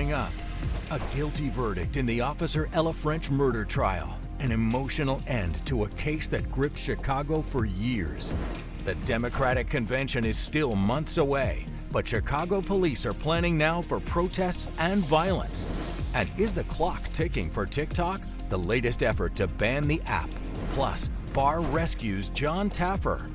Coming up, a guilty verdict in the Officer Ella French murder trial. An emotional end to a case that gripped Chicago for years. The Democratic convention is still months away, but Chicago police are planning now for protests and violence. And is the clock ticking for TikTok? The latest effort to ban the app. Plus, Barr rescues John Taffer.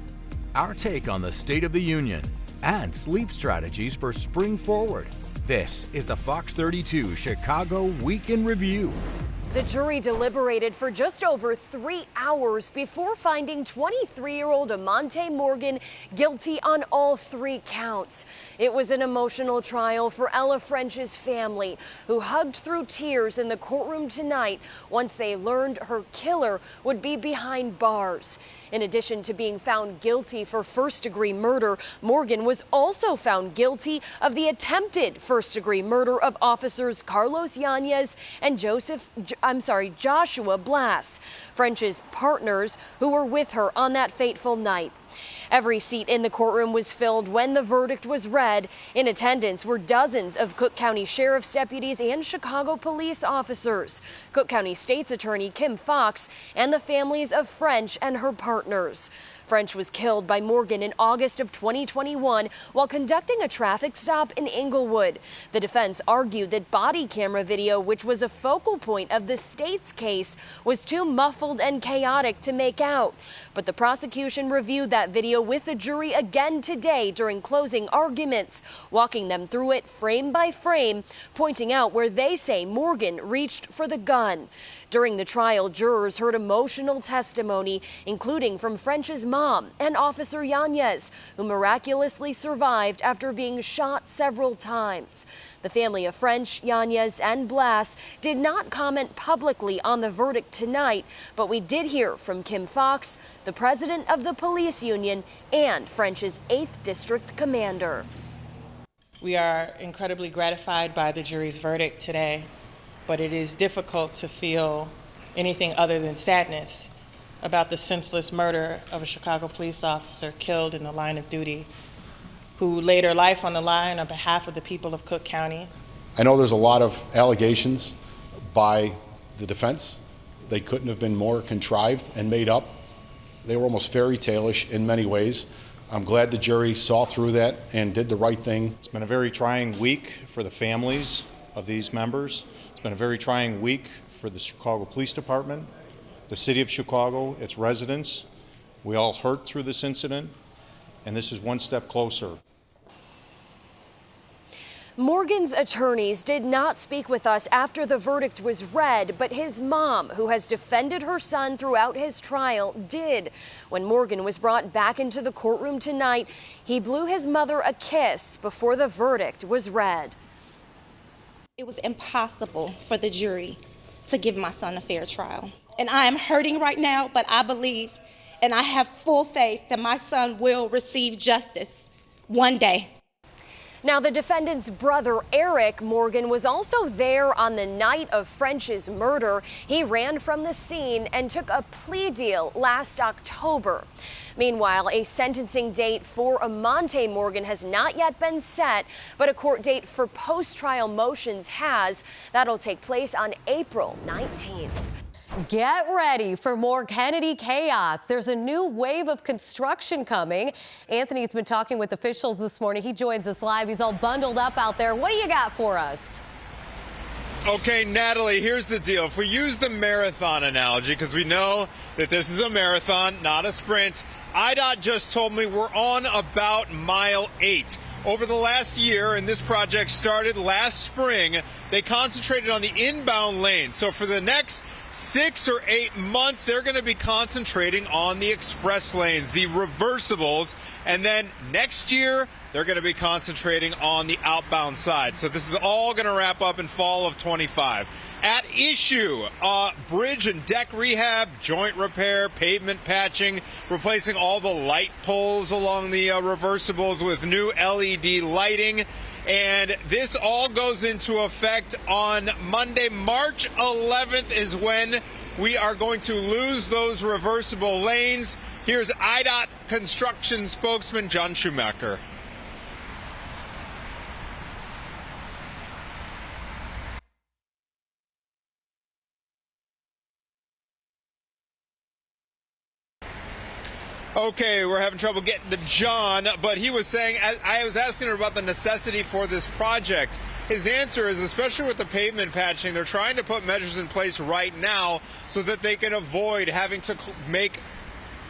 Our take on the State of the Union and sleep strategies for spring forward. This is the Fox 32 Chicago Week in Review. The jury deliberated for just over 3 hours before finding 23-year-old Amonte Morgan guilty on all 3 counts. It was an emotional trial for Ella French's family, who hugged through tears in the courtroom tonight once they learned her killer would be behind bars. In addition to being found guilty for first-degree murder, Morgan was also found guilty of the attempted first-degree murder of officers Carlos Yanez and Joshua Blas, French's partners who were with her on that fateful night. Every seat in the courtroom was filled when the verdict was read. In attendance were dozens of Cook County Sheriff's deputies and Chicago police officers, Cook County State's Attorney Kim Foxx, and the families of French and her partners. French was killed by Morgan in August of 2021 while conducting a traffic stop in Inglewood. The defense argued that body camera video, which was a focal point of the state's case, was too muffled and chaotic to make out. But the prosecution reviewed that video with the jury again today during closing arguments, walking them through it frame by frame, pointing out where they say Morgan reached for the gun. During the trial, jurors heard emotional testimony, including from French's mom and Officer Yanez, who miraculously survived after being shot several times. The family of French, Yanez, and Blas did not comment publicly on the verdict tonight, but we did hear from Kim Foxx, the president of the police union, and French's 8th District commander. We are incredibly gratified by the jury's verdict today, but it is difficult to feel anything other than sadness about the senseless murder of a Chicago police officer killed in the line of duty, who laid her life on the line on behalf of the people of Cook County. I know there's a lot of allegations by the defense. They couldn't have been more contrived and made up. They were almost fairy tale-ish in many ways. I'm glad the jury saw through that and did the right thing. It's been a very trying week for the families of these members. It's been a very trying week for the Chicago Police Department, the city of Chicago, its residents. We all hurt through this incident, and this is one step closer. Morgan's attorneys did not speak with us after the verdict was read, but his mom, who has defended her son throughout his trial, did. When Morgan was brought back into the courtroom tonight, he blew his mother a kiss before the verdict was read. It was impossible for the jury to give my son a fair trial. And I am hurting right now, but I believe and I have full faith that my son will receive justice one day. Now, the defendant's brother, Eric Morgan, was also there on the night of French's murder. He ran from the scene and took a plea deal last October. Meanwhile, a sentencing date for Amonte Morgan has not yet been set, but a court date for post-trial motions has. That'll take place on April 19th. Get ready for more Kennedy chaos. There's a new wave of construction coming. Anthony's been talking with officials this morning. He joins us live. He's all bundled up out there. What do you got for us? Okay, Natalie, here's the deal. If we use the marathon analogy, because we know that this is a marathon, not a sprint, IDOT just told me we're on about mile 8. Over the last year, and this project started last spring, they concentrated on the inbound lane. So for the next 6 or 8 months, they're going to be concentrating on the express lanes, the reversibles, and then next year, they're going to be concentrating on the outbound side. So this is all going to wrap up in fall of 25. At issue, bridge and deck rehab, joint repair, pavement patching, replacing all the light poles along the reversibles with new LED lighting. And this all goes into effect on Monday, March 11th is when we are going to lose those reversible lanes. Here's IDOT construction spokesman John Schumacher. Okay, we're having trouble getting to John, but he was saying, I was asking her about the necessity for this project. His answer is, especially with the pavement patching, they're trying to put measures in place right now so that they can avoid having to make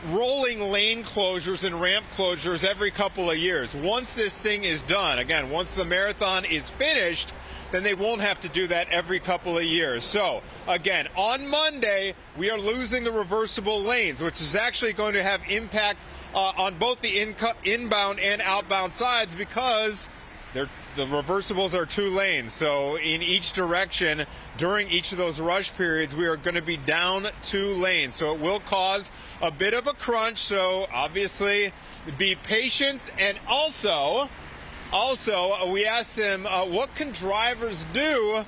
rolling lane closures and ramp closures every couple of years. Once this thing is done, again, once the marathon is finished, then they won't have to do that every couple of years. So, again, on Monday, we are losing the reversible lanes, which is actually going to have impact on both the inbound and outbound sides because the reversibles are 2 lanes. So in each direction, during each of those rush periods, we are going to be down 2 lanes. So it will cause a bit of a crunch. So obviously, be patient. And also, we asked him, what can drivers do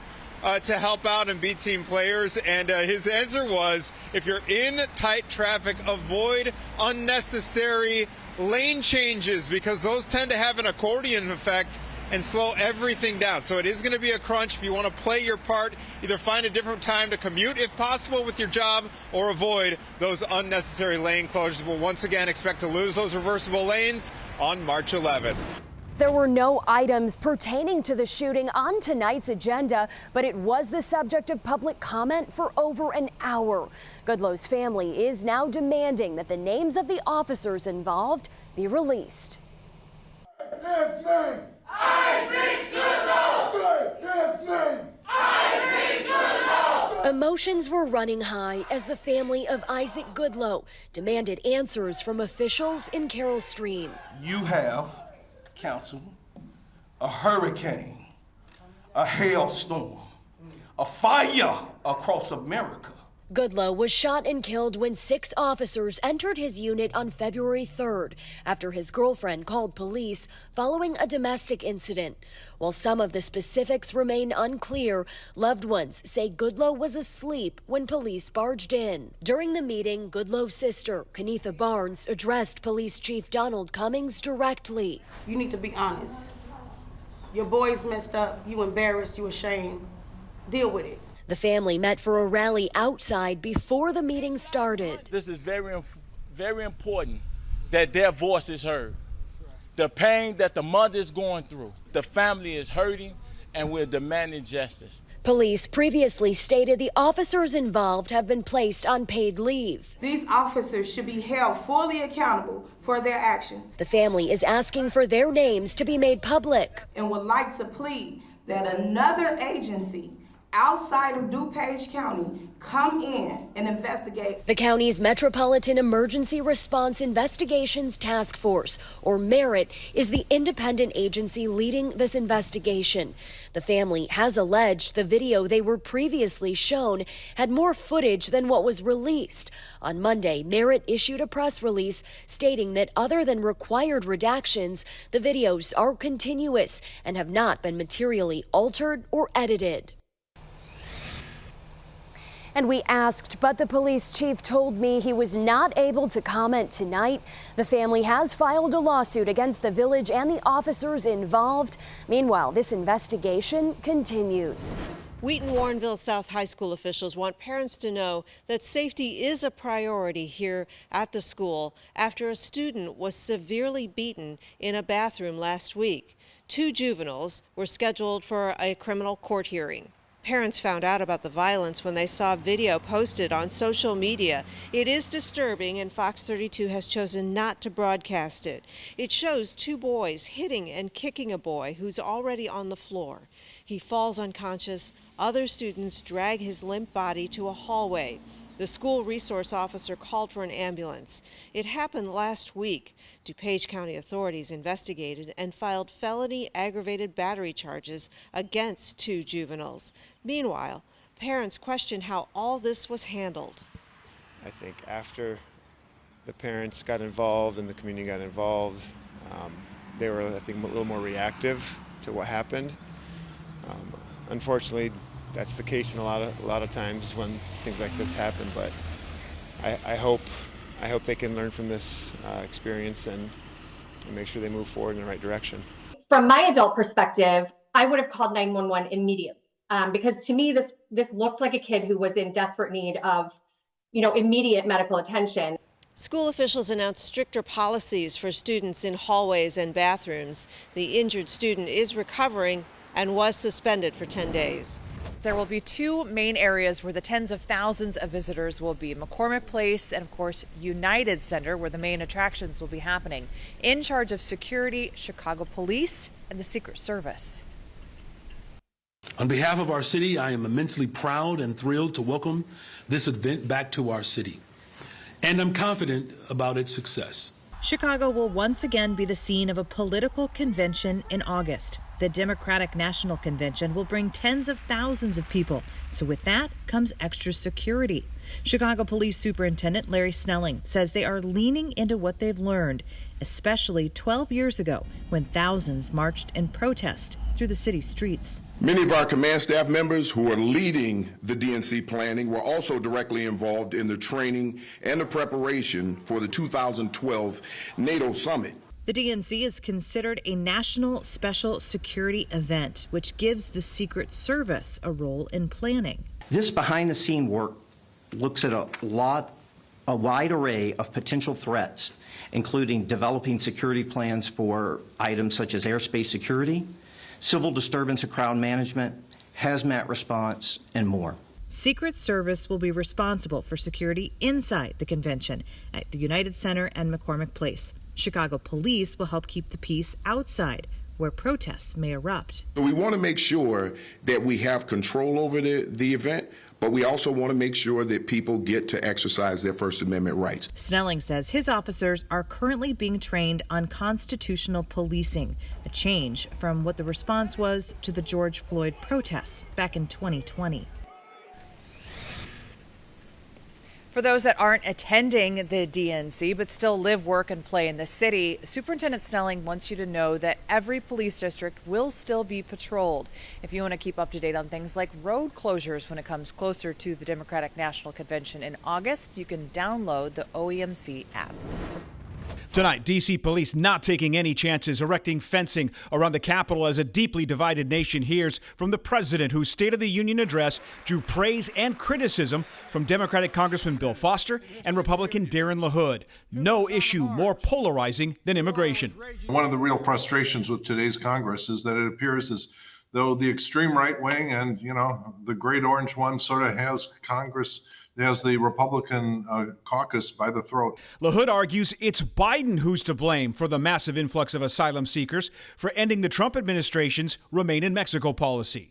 to help out and beat team players? And his answer was, if you're in tight traffic, avoid unnecessary lane changes because those tend to have an accordion effect and slow everything down. So it is going to be a crunch. If you want to play your part, either find a different time to commute if possible with your job or avoid those unnecessary lane closures. We'll once again expect to lose those reversible lanes on March 11th. There were no items pertaining to the shooting on tonight's agenda, but it was the subject of public comment for over an hour. Goodlow's family is now demanding that the names of the officers involved be released. His name. Isaac Goodlow. Say his name. Isaac Goodlow. Emotions were running high as the family of Isaac Goodlow demanded answers from officials in Carroll Stream. You have, counsel, a hurricane, a hailstorm, a fire across America. Goodlow was shot and killed when 6 officers entered his unit on February 3rd after his girlfriend called police following a domestic incident. While some of the specifics remain unclear, loved ones say Goodlow was asleep when police barged in. During the meeting, Goodlow's sister, Kenetha Barnes, addressed Police Chief Donald Cummings directly. You need to be honest. Your boys messed up, you embarrassed, you ashamed. Deal with it. The family met for a rally outside before the meeting started. This is very important that their voice is heard. The pain that the mother is going through, the family is hurting, and we're demanding justice. Police previously stated the officers involved have been placed on paid leave. These officers should be held fully accountable for their actions. The family is asking for their names to be made public. And would like to plead that another agency outside of DuPage County come in and investigate. The county's Metropolitan Emergency Response Investigations Task Force, or MERIT, is the independent agency leading this investigation. The family has alleged the video they were previously shown had more footage than what was released. On Monday, MERIT issued a press release stating that other than required redactions, the videos are continuous and have not been materially altered or edited. And we asked, but the police chief told me he was not able to comment tonight. The family has filed a lawsuit against the village and the officers involved. Meanwhile, this investigation continues. Wheaton-Warrenville South High School officials want parents to know that safety is a priority here at the school after a student was severely beaten in a bathroom last week. 2 juveniles were scheduled for a criminal court hearing. Parents found out about the violence when they saw video posted on social media. It is disturbing, and Fox 32 has chosen not to broadcast it. It shows 2 boys hitting and kicking a boy who's already on the floor. He falls unconscious. Other students drag his limp body to a hallway. The school resource officer called for an ambulance. It happened last week. DuPage County authorities investigated and filed felony aggravated battery charges against 2 juveniles. Meanwhile, parents question how all this was handled. I think after the parents got involved and the community got involved, they were, I think, a little more reactive to what happened. Unfortunately, that's the case in a lot of times when things like this happen. But I hope they can learn from this experience and make sure they move forward in the right direction. From my adult perspective, I would have called 911 immediately because to me this looked like a kid who was in desperate need of, immediate medical attention. School officials announced stricter policies for students in hallways and bathrooms. The injured student is recovering and was suspended for 10 days. There will be two main areas where the tens of thousands of visitors will be: McCormick Place and, of course, United Center, where the main attractions will be happening. In charge of security, Chicago Police and the Secret Service. On behalf of our city, I am immensely proud and thrilled to welcome this event back to our city, and I'm confident about its success. Chicago will once again be the scene of a political convention in August. The Democratic National Convention will bring tens of thousands of people, so with that comes extra security. Chicago Police Superintendent Larry Snelling says they are leaning into what they've learned, especially 12 years ago when thousands marched in protest through the city streets. Many of our command staff members who are leading the DNC planning were also directly involved in the training and the preparation for the 2012 NATO summit. The DNC is considered a national special security event, which gives the Secret Service a role in planning. This behind-the-scene work looks at a wide array of potential threats, including developing security plans for items such as airspace security, civil disturbance and crowd management, hazmat response, and more. Secret Service will be responsible for security inside the convention at the United Center and McCormick Place. Chicago Police will help keep the peace outside, where protests may erupt. We want to make sure that we have control over the event, but we also want to make sure that people get to exercise their First Amendment rights. Snelling says his officers are currently being trained on constitutional policing, a change from what the response was to the George Floyd protests back in 2020. For those that aren't attending the DNC but still live, work, and play in the city, Superintendent Snelling wants you to know that every police district will still be patrolled. If you want to keep up to date on things like road closures when it comes closer to the Democratic National Convention in August, you can download the OEMC app. Tonight, D.C. police not taking any chances, erecting fencing around the Capitol as a deeply divided nation hears from the president, whose State of the Union address drew praise and criticism from Democratic Congressman Bill Foster and Republican Darren LaHood. No issue more polarizing than immigration. One of the real frustrations with today's Congress is that it appears as though the extreme right wing and, the great orange one sort of has Congress, has the Republican caucus by the throat. LaHood argues it's Biden who's to blame for the massive influx of asylum seekers for ending the Trump administration's Remain in Mexico policy.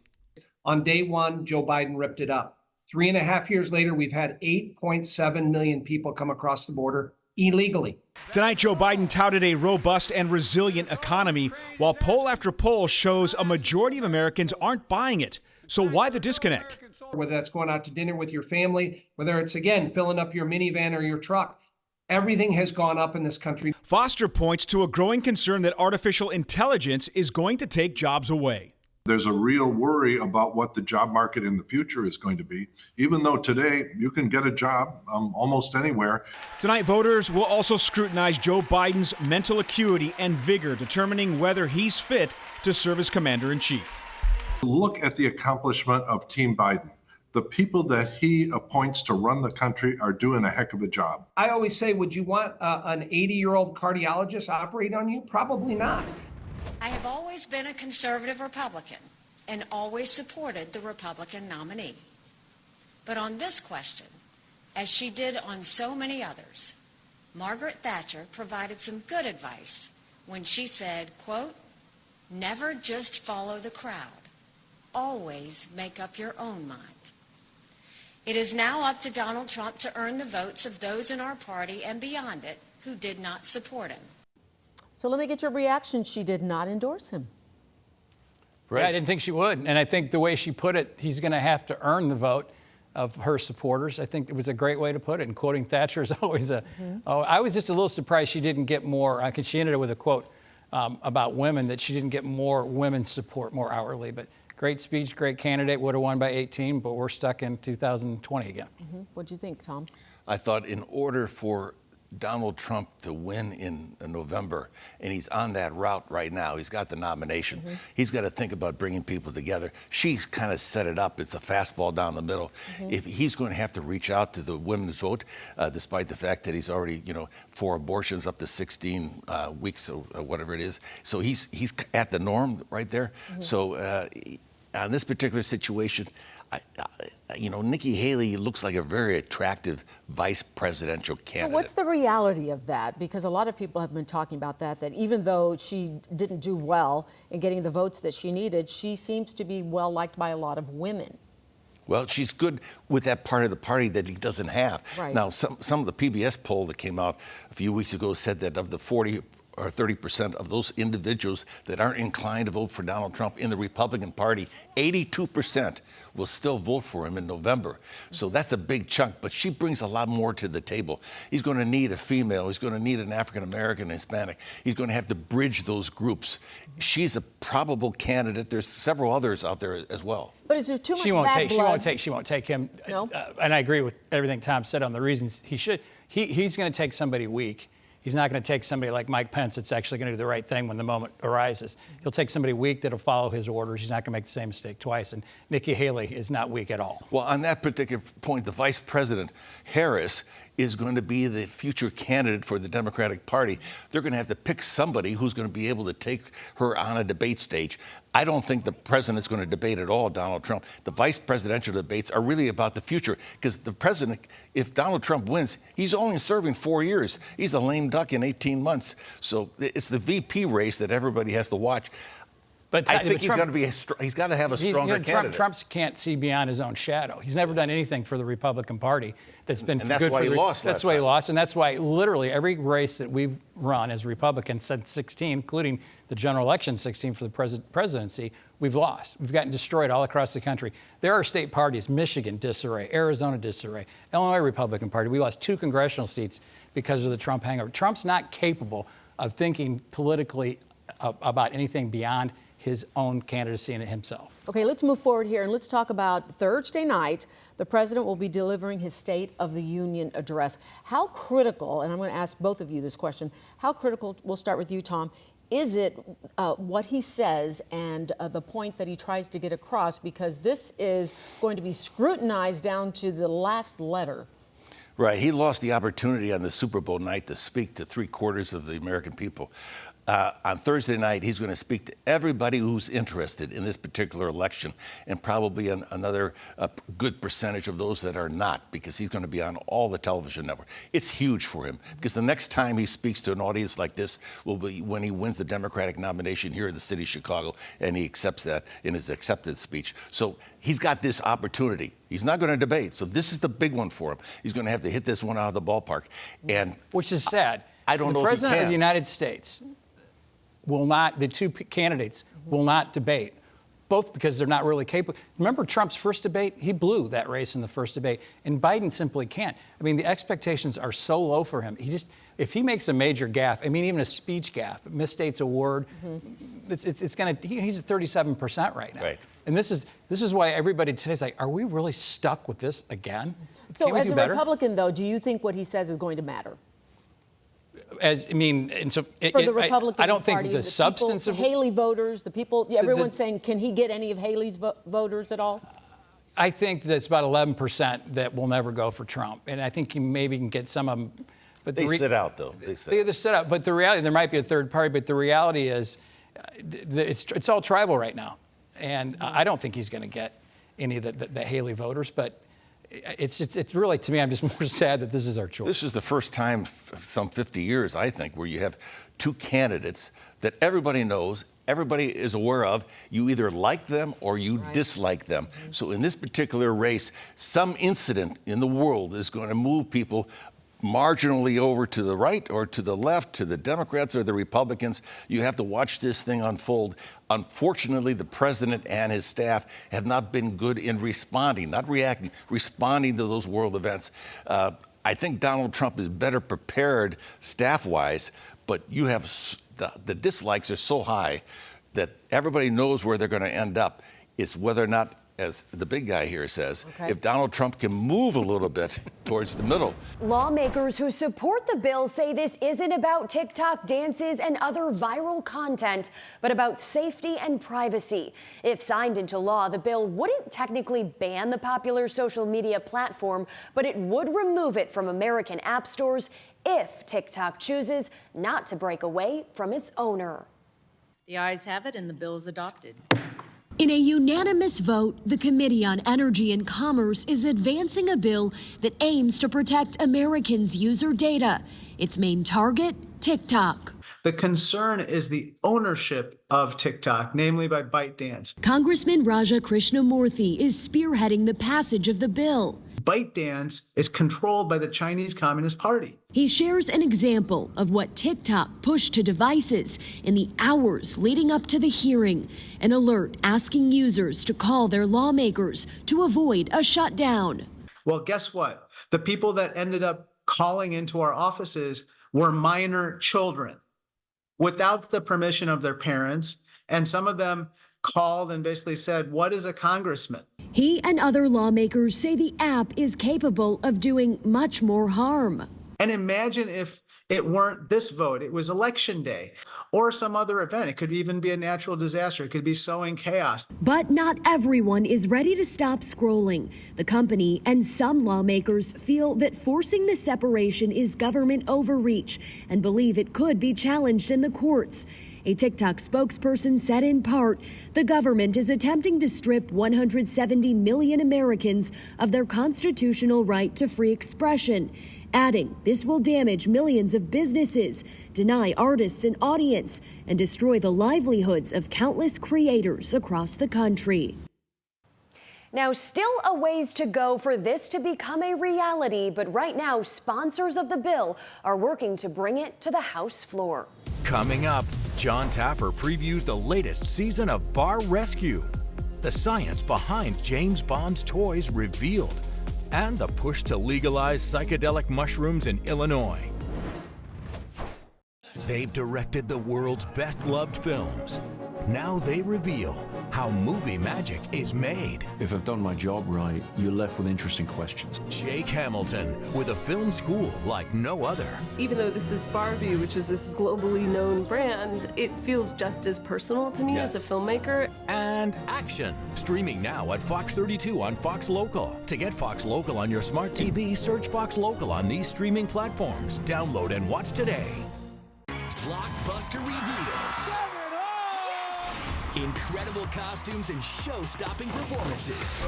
On day one, Joe Biden ripped it up. 3.5 years later, we've had 8.7 million people come across the border illegally. Tonight, Joe Biden touted a robust and resilient economy, while poll after poll shows a majority of Americans aren't buying it. So why the disconnect? Whether that's going out to dinner with your family, whether it's, again, filling up your minivan or your truck, everything has gone up in this country. Foster points to a growing concern that artificial intelligence is going to take jobs away. There's a real worry about what the job market in the future is going to be, even though today you can get a job almost anywhere. Tonight, voters will also scrutinize Joe Biden's mental acuity and vigor, determining whether he's fit to serve as commander-in-chief. Look at the accomplishment of Team Biden. The people that he appoints to run the country are doing a heck of a job. I always say, would you want an 80-year-old cardiologist operate on you? Probably not. I have always been a conservative Republican and always supported the Republican nominee. But on this question, as she did on so many others, Margaret Thatcher provided some good advice when she said, quote, "Never just follow the crowd. Always make up your own mind." It is now up to Donald Trump to earn the votes of those in our party and beyond it who did not support him. So let me get your reaction. She did not endorse him. Right. Yeah, I didn't think she would. And I think the way she put it, he's going to have to earn the vote of her supporters. I think it was a great way to put it. And quoting Thatcher is always I was just a little surprised she didn't get more. I think she ended it with a quote about women, that she didn't get more women's support more hourly. But great speech, great candidate, would have won by 18, but we're stuck in 2020 again. What do you think, Tom? I thought in order for Donald Trump to win in November, and he's on that route right now. He's got the nomination. He's got to think about bringing people together. She's kind of set it up. It's a fastball down the middle. If he's going to have to reach out to the women's vote, despite the fact that he's already, 4 abortions up to 16 weeks or whatever it is. So he's at the norm right there. So on this particular situation, Nikki Haley looks like a very attractive vice presidential candidate. So what's the reality of that? Because a lot of people have been talking about that even though she didn't do well in getting the votes that she needed, she seems to be well liked by a lot of women. Well, she's good with that part of the party that he doesn't have. Right. Now, some of the PBS poll that came out a few weeks ago said that of the 40 or 30% of those individuals that aren't inclined to vote for Donald Trump in the Republican Party, 82% will still vote for him in November. So that's a big chunk, but she brings a lot more to the table. He's going to need a female. He's going to need an African-American, Hispanic. He's going to have to bridge those groups. She's a probable candidate. There's several others out there as well. But is there too much She won't bad blood? She won't take him. No? And I agree with everything Tom said on the reasons he should. He's going to take somebody weak. He's not going to take somebody like Mike Pence that's actually going to do the right thing when the moment arises. He'll take somebody weak that'll follow his orders. He's not going to make the same mistake twice. And Nikki Haley is not weak at all. Well, on that particular point, the Vice President, Harris, is going to be the future candidate for the Democratic Party. They're going to have to pick somebody who's going to be able to take her on a debate stage. I don't think the president's going to debate at all Donald Trump. The vice presidential debates are really about the future, because the president, if Donald Trump wins, he's only serving 4 years. He's a lame duck in 18 months. So it's the VP race that everybody has to watch. But I think Trump, he's got to have a stronger candidate. Trump can't see beyond his own shadow. He's never done anything for the Republican Party that's been and that's good why for he lost. That's why he lost, and that's why literally every race that we've run as Republicans since 16, including the general election 16 for the presidency, we've lost. We've gotten destroyed all across the country. There are state parties: Michigan disarray, Arizona disarray, Illinois Republican Party. We lost 2 congressional seats because of the Trump hangover. Trump's not capable of thinking politically about anything beyond his own candidacy in it himself. Okay, let's move forward here and let's talk about Thursday night. The president will be delivering his State of the Union address. How critical, and I'm going to ask both of you this question, how critical, we'll start with you, Tom, is it what he says and the point that he tries to get across? Because this is going to be scrutinized down to the last letter. Right. He lost the opportunity on the Super Bowl night to speak to 3/4 of the American people. On Thursday night, he's going to speak to everybody who's interested in this particular election, and probably another good percentage of those that are not, because he's going to be on all the television networks. It's huge for him, because the next time he speaks to an audience like this will be when he wins the Democratic nomination here in the city of Chicago, and he accepts that in his acceptance speech. So he's got this opportunity. He's not going to debate, so this is the big one for him. He's going to have to hit this one out of the ballpark. And which is sad. I don't know if he can. The President of the United States will not, the 2 candidates will not debate, both because they're not really capable. Remember Trump's first debate? He blew that race in the first debate, and Biden simply can't. I mean, the expectations are so low for him. If he makes a major gaffe, I mean, even a speech gaffe, misstates a word, it's going to, he's at 37% right now. Right. And this is why everybody today is like, are we really stuck with this again? So as a Republican, though, do you think what he says is going to matter? For the Republican I don't think Party, the substance people, of the Haley voters, the people, everyone's saying, can he get any of Haley's voters at all? I think that's about 11% that will never go for Trump, and I think he maybe can get some of them. But they sit out, though. They sit out. But the reality, there might be a third party, but the reality is, it's all tribal right now, and I don't think he's going to get any of the Haley voters, but. It's really, to me, I'm just more sad that this is our choice. This is the first time some 50 years, I think, where you have 2 candidates that everybody knows, everybody is aware of. You either like them or you dislike them. So in this particular race, some incident in the world is going to move people marginally over to the right or to the left, to the Democrats or the Republicans. You have to watch this thing unfold. Unfortunately, the president and his staff have not been good in responding, not reacting, responding to those world events. I think Donald Trump is better prepared staff-wise, but you have the dislikes are so high that everybody knows where they're going to end up. It's whether or not as the big guy here says, if Donald Trump can move a little bit towards the middle. Lawmakers who support the bill say this isn't about TikTok dances and other viral content, but about safety and privacy. If signed into law, the bill wouldn't technically ban the popular social media platform, but it would remove it from American app stores if TikTok chooses not to break away from its owner. The ayes have it, and the bill is adopted. In a unanimous vote, the Committee on Energy and Commerce is advancing a bill that aims to protect Americans' user data. Its main target, TikTok. The concern is the ownership of TikTok, namely by ByteDance. Congressman Raja Krishnamurthy is spearheading the passage of the bill. ByteDance is controlled by the Chinese Communist Party. He shares an example of what TikTok pushed to devices in the hours leading up to the hearing, an alert asking users to call their lawmakers to avoid a shutdown. Well, guess what? The people that ended up calling into our offices were minor children without the permission of their parents, and some of them called and basically said, "What is a congressman?" He and other lawmakers say the app is capable of doing much more harm. And imagine if it weren't this vote, it was election day or some other event. It could even be a natural disaster. It could be sowing chaos. But not everyone is ready to stop scrolling. The company and some lawmakers feel that forcing the separation is government overreach and believe it could be challenged in the courts. A TikTok spokesperson said in part, the government is attempting to strip 170 million Americans of their constitutional right to free expression, adding this will damage millions of businesses, deny artists an audience, and destroy the livelihoods of countless creators across the country. Now, still a ways to go for this to become a reality, but right now, sponsors of the bill are working to bring it to the House floor. Coming up, John Tapper previews the latest season of Bar Rescue, the science behind James Bond's toys revealed, and the push to legalize psychedelic mushrooms in Illinois. They've directed the world's best-loved films. Now they reveal how movie magic is made. If I've done my job right, you're left with interesting questions. Jake Hamilton with a film school like no other. Even though this is Barbie, which is this globally known brand, it feels just as personal to me as a filmmaker. And action. Streaming now at Fox 32 on Fox Local. To get Fox Local on your smart TV, search Fox Local on these streaming platforms. Download and watch today. Blockbuster reveals. Incredible costumes and show-stopping performances.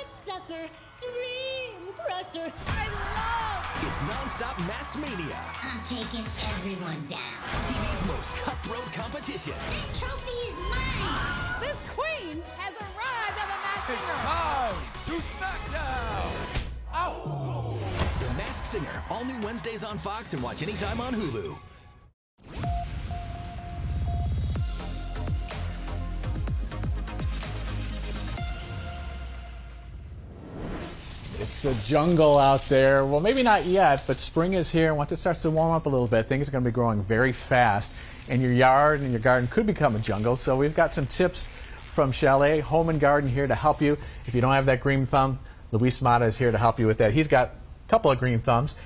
Sucker, dream crusher. I love. It's non-stop masked mania. I'm taking everyone down. TV's most cutthroat competition. The trophy is mine. This queen has arrived at the Masked Singer. Time to SmackDown. Ow! The Masked Singer, all new Wednesdays on Fox and watch anytime on Hulu. It's a jungle out there. Well, maybe not yet, but spring is here. Once it starts to warm up a little bit, things are going to be growing very fast. And your yard and your garden could become a jungle. So we've got some tips from Chalet Home and Garden here to help you. If you don't have that green thumb, Luis Mata is here to help you with that. He's got a couple of green thumbs.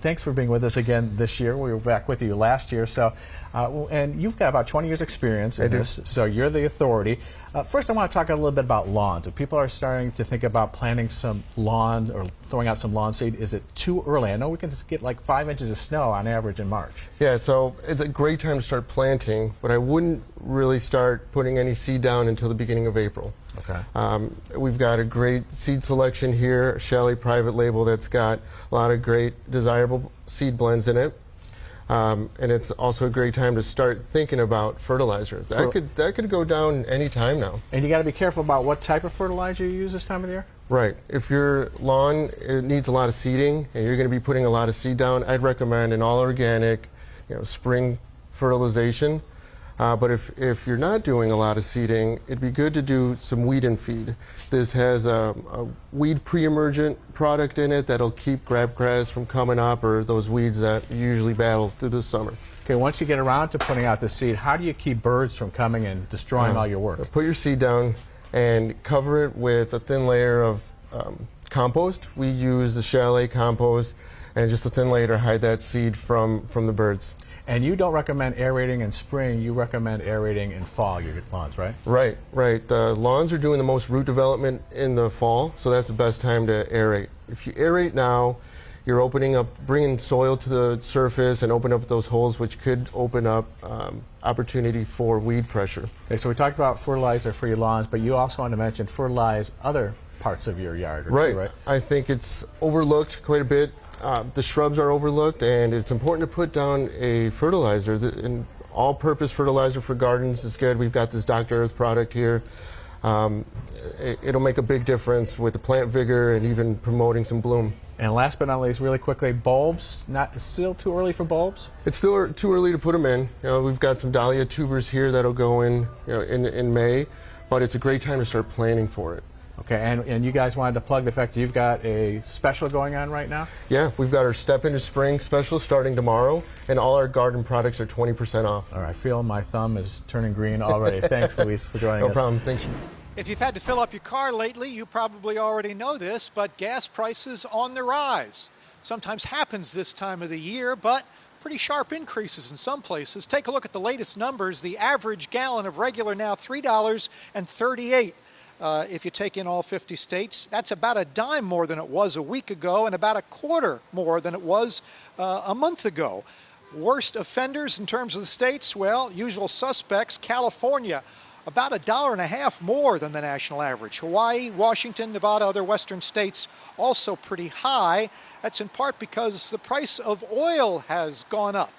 Thanks for being with us again this year. We were back with you last year. So, and you've got about 20 years experience in this, so you're the authority. First, I want to talk a little bit about lawns. If people are starting to think about planting some lawn or throwing out some lawn seed, is it too early? I know we can just get like 5 inches of snow on average in March. Yeah, so it's a great time to start planting, but I wouldn't really start putting any seed down until the beginning of April. Okay. We've got a great seed selection here, a Chalet private label that's got a lot of great desirable seed blends in it. And it's also a great time to start thinking about fertilizer. That could go down any time now. And you got to be careful about what type of fertilizer you use this time of the year? Right. If your lawn needs a lot of seeding and you're going to be putting a lot of seed down, I'd recommend an all-organic, spring fertilization. But if you're not doing a lot of seeding, it'd be good to do some weed and feed. This has a weed pre-emergent product in it that'll keep crabgrass from coming up or those weeds that you usually battle through the summer. Okay, once you get around to putting out the seed, how do you keep birds from coming and destroying all your work? Put your seed down and cover it with a thin layer of compost. We use the Chalet compost and just a thin layer to hide that seed from the birds. And you don't recommend aerating in spring, you recommend aerating in fall, your lawns, right? Right. The lawns are doing the most root development in the fall, so that's the best time to aerate. If you aerate now, you're opening up, bringing soil to the surface and open up those holes, which could open up opportunity for weed pressure. Okay, so we talked about fertilizer for your lawns, but you also want to mention fertilize other parts of your yard, right? I think it's overlooked quite a bit. The shrubs are overlooked, and it's important to put down a fertilizer. An all-purpose fertilizer for gardens is good. We've got this Dr. Earth product here. It'll make a big difference with the plant vigor and even promoting some bloom. And last but not least, really quickly, bulbs. Still too early for bulbs? It's still too early to put them in. We've got some dahlia tubers here that'll go in, in May, but it's a great time to start planning for it. Okay, and you guys wanted to plug the fact that you've got a special going on right now? Yeah, we've got our Step Into Spring special starting tomorrow, and all our garden products are 20% off. All right, I feel my thumb is turning green already. Thanks, Luis, for joining us. No problem. Thanks. If you've had to fill up your car lately, you probably already know this, but gas prices on the rise. Sometimes happens this time of the year, but pretty sharp increases in some places. Take a look at the latest numbers. The average gallon of regular now $3.38. If you take in all 50 states, that's about a dime more than it was a week ago and about a quarter more than it was a month ago. Worst offenders in terms of the states, well, usual suspects, California, about $1.50 more than the national average. Hawaii, Washington, Nevada, other western states also pretty high. That's in part because the price of oil has gone up.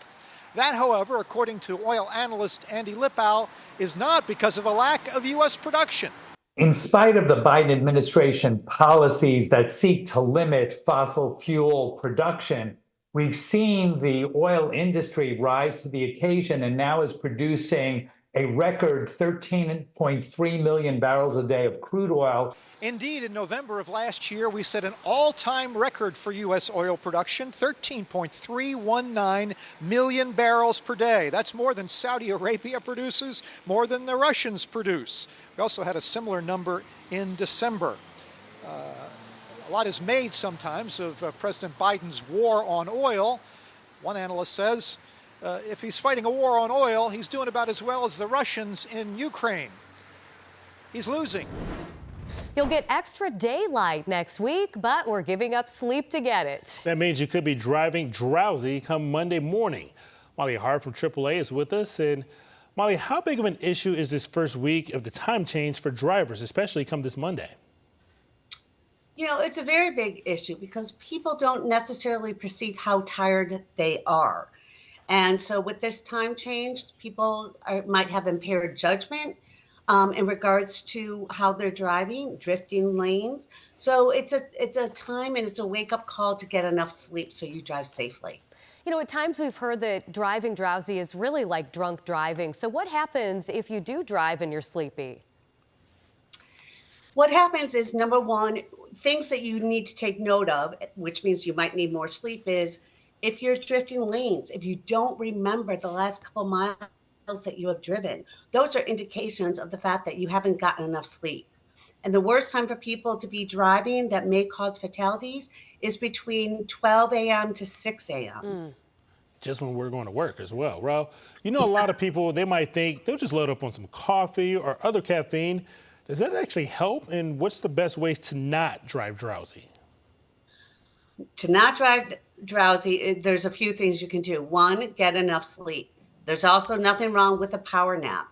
That, however, according to oil analyst Andy Lipow, is not because of a lack of U.S. production. In spite of the Biden administration policies that seek to limit fossil fuel production, we've seen the oil industry rise to the occasion and now is producing a record 13.3 million barrels a day of crude oil. Indeed, in November of last year, we set an all-time record for U.S. oil production, 13.319 million barrels per day. That's more than Saudi Arabia produces, more than the Russians produce. We also had a similar number in December. A lot is made sometimes of President Biden's war on oil. One analyst says, if he's fighting a war on oil, he's doing about as well as the Russians in Ukraine. He's losing. You'll get extra daylight next week, but we're giving up sleep to get it. That means you could be driving drowsy come Monday morning. Molly Hart from AAA is with us. And Molly, how big of an issue is this first week of the time change for drivers, especially come this Monday? You know, it's a very big issue because people don't necessarily perceive how tired they are. And so with this time change, people might have impaired judgment in regards to how they're driving, drifting lanes. So it's a time and it's a wake-up call to get enough sleep so you drive safely. You know, at times we've heard that driving drowsy is really like drunk driving. So what happens if you do drive and you're sleepy? What happens is, number one, things that you need to take note of, which means you might need more sleep, is if you're drifting lanes, if you don't remember the last couple miles that you have driven, those are indications of the fact that you haven't gotten enough sleep. And the worst time for people to be driving that may cause fatalities is between 12 a.m. to 6 a.m. Just when we're going to work as well. Well, you know, a lot of people, they might think they'll just load up on some coffee or other caffeine. Does that actually help? And what's the best ways to not drive drowsy? To not drive drowsy, there's a few things you can do. One, get enough sleep. There's also nothing wrong with a power nap.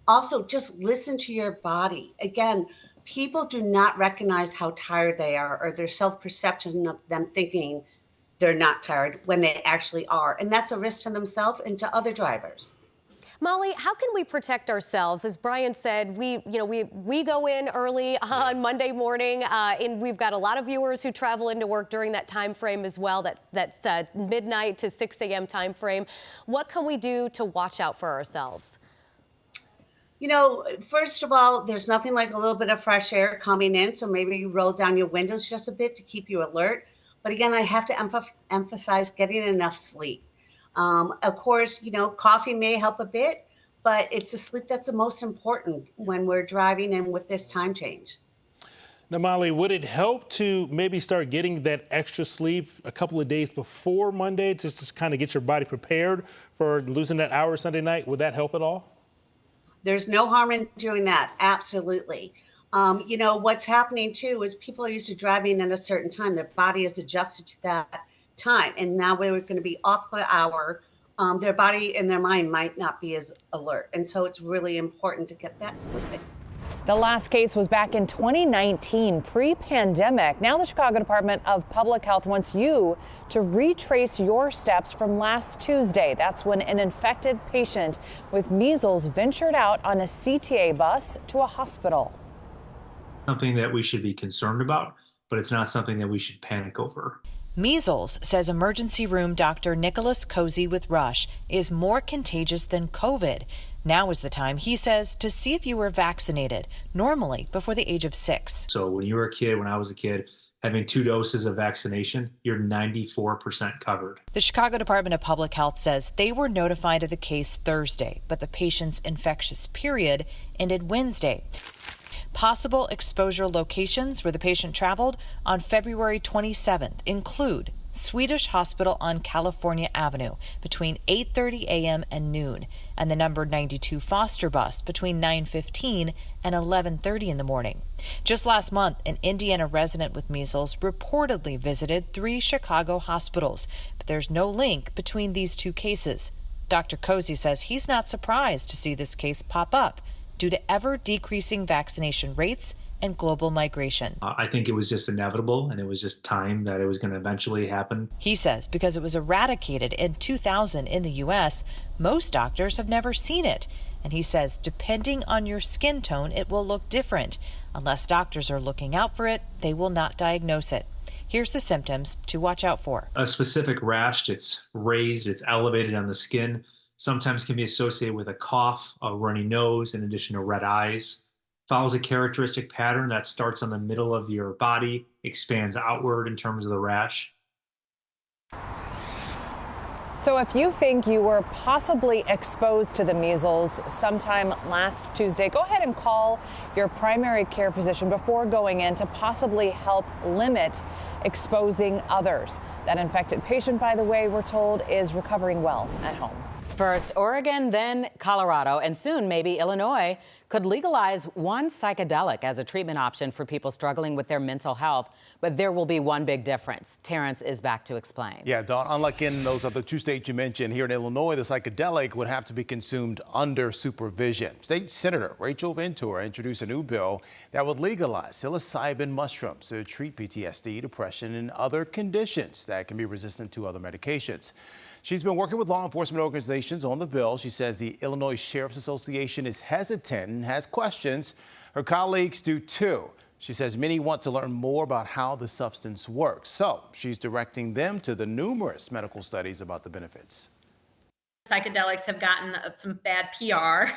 Also, just listen to your body. Again, people do not recognize how tired they are or their self-perception of them thinking they're not tired when they actually are. And that's a risk to themselves and to other drivers. Molly, how can we protect ourselves? As Brian said, we go in early on Monday morning, and we've got a lot of viewers who travel into work during that time frame as well, that's midnight to 6 a.m. time frame. What can we do to watch out for ourselves? You know, first of all, there's nothing like a little bit of fresh air coming in, so maybe you roll down your windows just a bit to keep you alert. But again, I have to emphasize getting enough sleep. Of course, you know, coffee may help a bit, but it's the sleep that's the most important when we're driving and with this time change. Now, Molly, would it help to maybe start getting that extra sleep a couple of days before Monday to just kind of get your body prepared for losing that hour Sunday night? Would that help at all? There's no harm in doing that. Absolutely. What's happening too is people are used to driving at a certain time. Their body is adjusted to that time. And now we're going to be off the hour. Their body and their mind might not be as alert. And so it's really important to get that sleep in. The last case was back in 2019, pre-pandemic. Now the Chicago Department of Public Health wants you to retrace your steps from last Tuesday. That's when an infected patient with measles ventured out on a CTA bus to a hospital. Something that we should be concerned about, but it's not something that we should panic over. Measles, says emergency room Dr. Nicholas Cozy with Rush, is more contagious than COVID. Now is the time, he says, to see if you were vaccinated, normally before the age of 6. So when you were a kid, when I was a kid, having 2 doses of vaccination, you're 94% covered. The Chicago Department of Public Health says they were notified of the case Thursday, but the patient's infectious period ended Wednesday. Possible exposure locations where the patient traveled on February 27th include Swedish Hospital on California Avenue between 8:30 a.m. and noon, and the number 92 Foster bus between 9:15 and 11:30 in the morning. Just last month, an Indiana resident with measles reportedly visited 3 Chicago hospitals, but there's no link between these 2 cases. Dr. Cozy says he's not surprised to see this case pop up due to ever-decreasing vaccination rates and global migration. I think it was just inevitable, and it was just time that it was going to eventually happen. He says because it was eradicated in 2000 in the U.S., most doctors have never seen it. And he says depending on your skin tone, it will look different. Unless doctors are looking out for it, they will not diagnose it. Here's the symptoms to watch out for. A specific rash, it's raised, it's elevated on the skin, sometimes can be associated with a cough, a runny nose, in addition to red eyes. Follows a characteristic pattern that starts on the middle of your body, expands outward in terms of the rash. So if you think you were possibly exposed to the measles sometime last Tuesday, go ahead and call your primary care physician before going in to possibly help limit exposing others. That infected patient, by the way, we're told, is recovering well at home. First Oregon, then Colorado, and soon maybe Illinois could legalize one psychedelic as a treatment option for people struggling with their mental health. But there will be one big difference. Terrence is back to explain. Yeah, Dawn, unlike in those other 2 states you mentioned, here in Illinois, the psychedelic would have to be consumed under supervision. State Senator Rachel Ventura introduced a new bill that would legalize psilocybin mushrooms to treat PTSD, depression, and other conditions that can be resistant to other medications. She's been working with law enforcement organizations on the bill. She says the Illinois Sheriff's Association is hesitant and has questions. Her colleagues do too. She says many want to learn more about how the substance works. So she's directing them to the numerous medical studies about the benefits. Psychedelics have gotten some bad PR.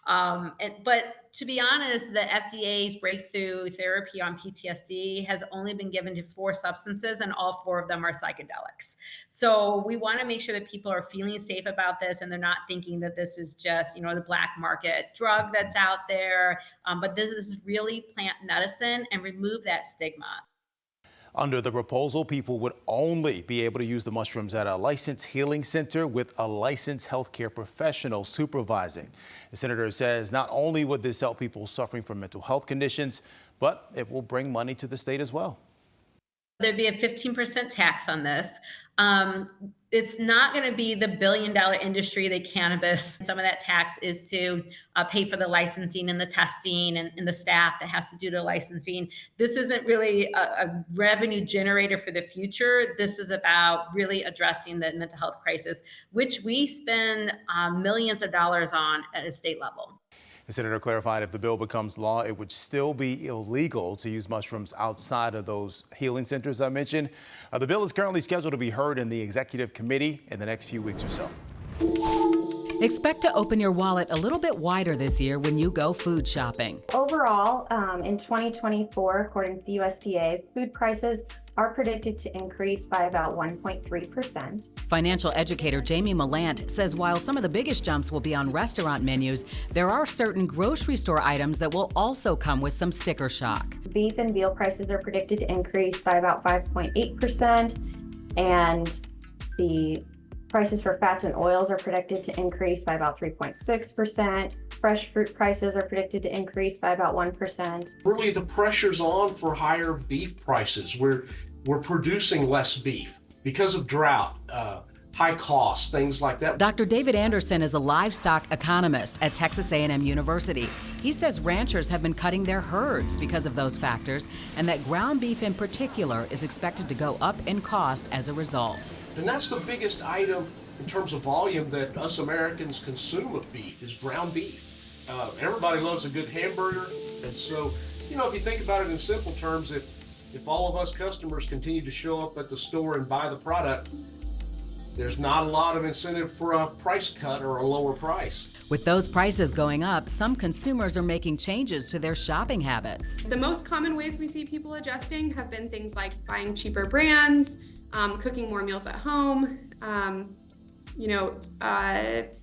But to be honest, the FDA's breakthrough therapy on PTSD has only been given to 4 substances, and all 4 of them are psychedelics. So we want to make sure that people are feeling safe about this, and they're not thinking that this is just, the black market drug that's out there. But this is really plant medicine, and remove that stigma. Under the proposal, people would only be able to use the mushrooms at a licensed healing center with a licensed healthcare professional supervising. The senator says not only would this help people suffering from mental health conditions, but it will bring money to the state as well. There'd be a 15% tax on this. It's not going to be the billion-dollar industry that cannabis. Some of that tax is to pay for the licensing and the testing and the staff that has to do the licensing. This isn't really a revenue generator for the future. This is about really addressing the mental health crisis, which we spend millions of dollars on at a state level. The senator clarified if the bill becomes law, it would still be illegal to use mushrooms outside of those healing centers I mentioned. The bill is currently scheduled to be heard in the executive committee in the next few weeks or so. Expect to open your wallet a little bit wider this year when you go food shopping. Overall, in 2024, according to the USDA, food prices are predicted to increase by about 1.3%. Financial educator Jamie Millant says while some of the biggest jumps will be on restaurant menus, there are certain grocery store items that will also come with some sticker shock. Beef and veal prices are predicted to increase by about 5.8%, and the prices for fats and oils are predicted to increase by about 3.6%. Fresh fruit prices are predicted to increase by about 1%. Really, the pressure's on for higher beef prices. We're producing less beef because of drought, high costs, things like that. Dr. David Anderson is a livestock economist at Texas A&M University. He says ranchers have been cutting their herds because of those factors, and that ground beef in particular is expected to go up in cost as a result. And that's the biggest item in terms of volume that us Americans consume of beef is ground beef. Everybody loves a good hamburger, and so, you know, if you think about it in simple terms, if all of us customers continue to show up at the store and buy the product, there's not a lot of incentive for a price cut or a lower price. With those prices going up, some consumers are making changes to their shopping habits. The most common ways we see people adjusting have been things like buying cheaper brands, cooking more meals at home,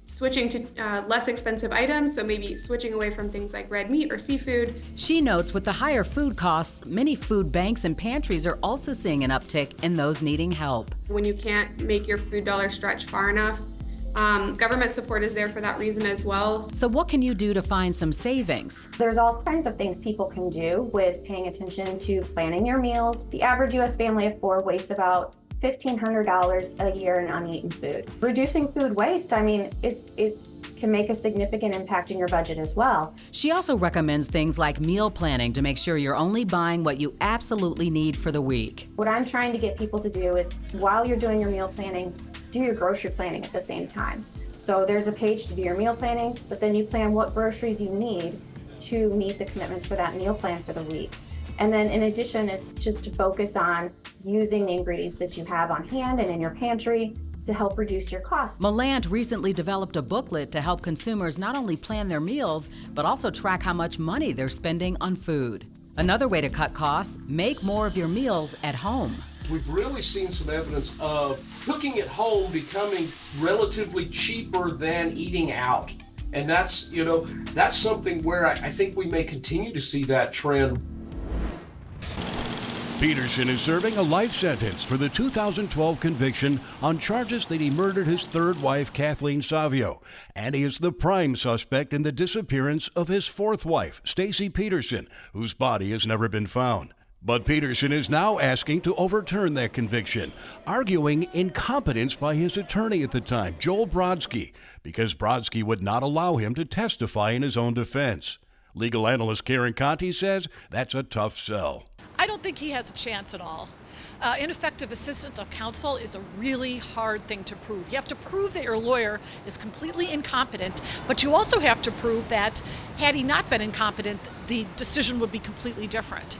switching to less expensive items, so maybe switching away from things like red meat or seafood. She notes with the higher food costs, many food banks and pantries are also seeing an uptick in those needing help. When you can't make your food dollar stretch far enough, government support is there for that reason as well. So what can you do to find some savings? There's all kinds of things people can do with paying attention to planning your meals. The average U.S. family of 4 wastes about $1,500 a year in uneaten food. Reducing food waste, it's can make a significant impact in your budget as well. She also recommends things like meal planning to make sure you're only buying what you absolutely need for the week. What I'm trying to get people to do is, while you're doing your meal planning, do your grocery planning at the same time. So there's a page to do your meal planning, but then you plan what groceries you need to meet the commitments for that meal plan for the week. And then in addition, it's just to focus on using the ingredients that you have on hand and in your pantry to help reduce your costs. Millant recently developed a booklet to help consumers not only plan their meals, but also track how much money they're spending on food. Another way to cut costs, make more of your meals at home. We've really seen some evidence of cooking at home becoming relatively cheaper than eating out. And that's something where I think we may continue to see that trend. Peterson is serving a life sentence for the 2012 conviction on charges that he murdered his third wife, Kathleen Savio, and he is the prime suspect in the disappearance of his fourth wife, Stacy Peterson, whose body has never been found. But Peterson is now asking to overturn that conviction, arguing incompetence by his attorney at the time, Joel Brodsky, because Brodsky would not allow him to testify in his own defense. Legal analyst Karen Conti says that's a tough sell. I don't think he has a chance at all. Ineffective assistance of counsel is a really hard thing to prove. You have to prove that your lawyer is completely incompetent, but you also have to prove that had he not been incompetent, the decision would be completely different.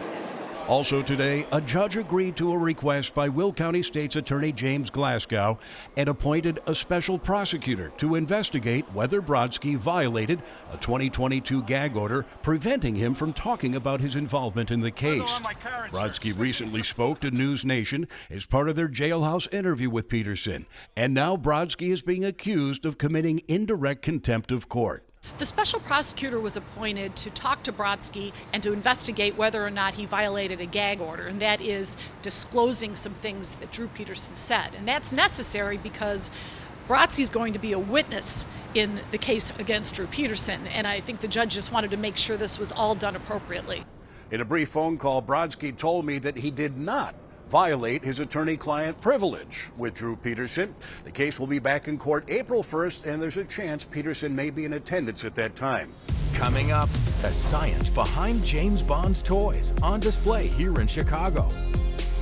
Also today, a judge agreed to a request by Will County State's Attorney James Glasgow and appointed a special prosecutor to investigate whether Brodsky violated a 2022 gag order preventing him from talking about his involvement in the case. Brodsky recently spoke to News Nation as part of their jailhouse interview with Peterson, and now Brodsky is being accused of committing indirect contempt of court. The special prosecutor was appointed to talk to Brodsky and to investigate whether or not he violated a gag order, and that is disclosing some things that Drew Peterson said. And that's necessary because Brodsky's going to be a witness in the case against Drew Peterson, and I think the judge just wanted to make sure this was all done appropriately. In a brief phone call, Brodsky told me that he did not violate his attorney-client privilege with Drew Peterson. The case will be back in court April 1st, and there's a chance Peterson may be in attendance at that time. Coming up, the science behind James Bond's toys on display here in Chicago.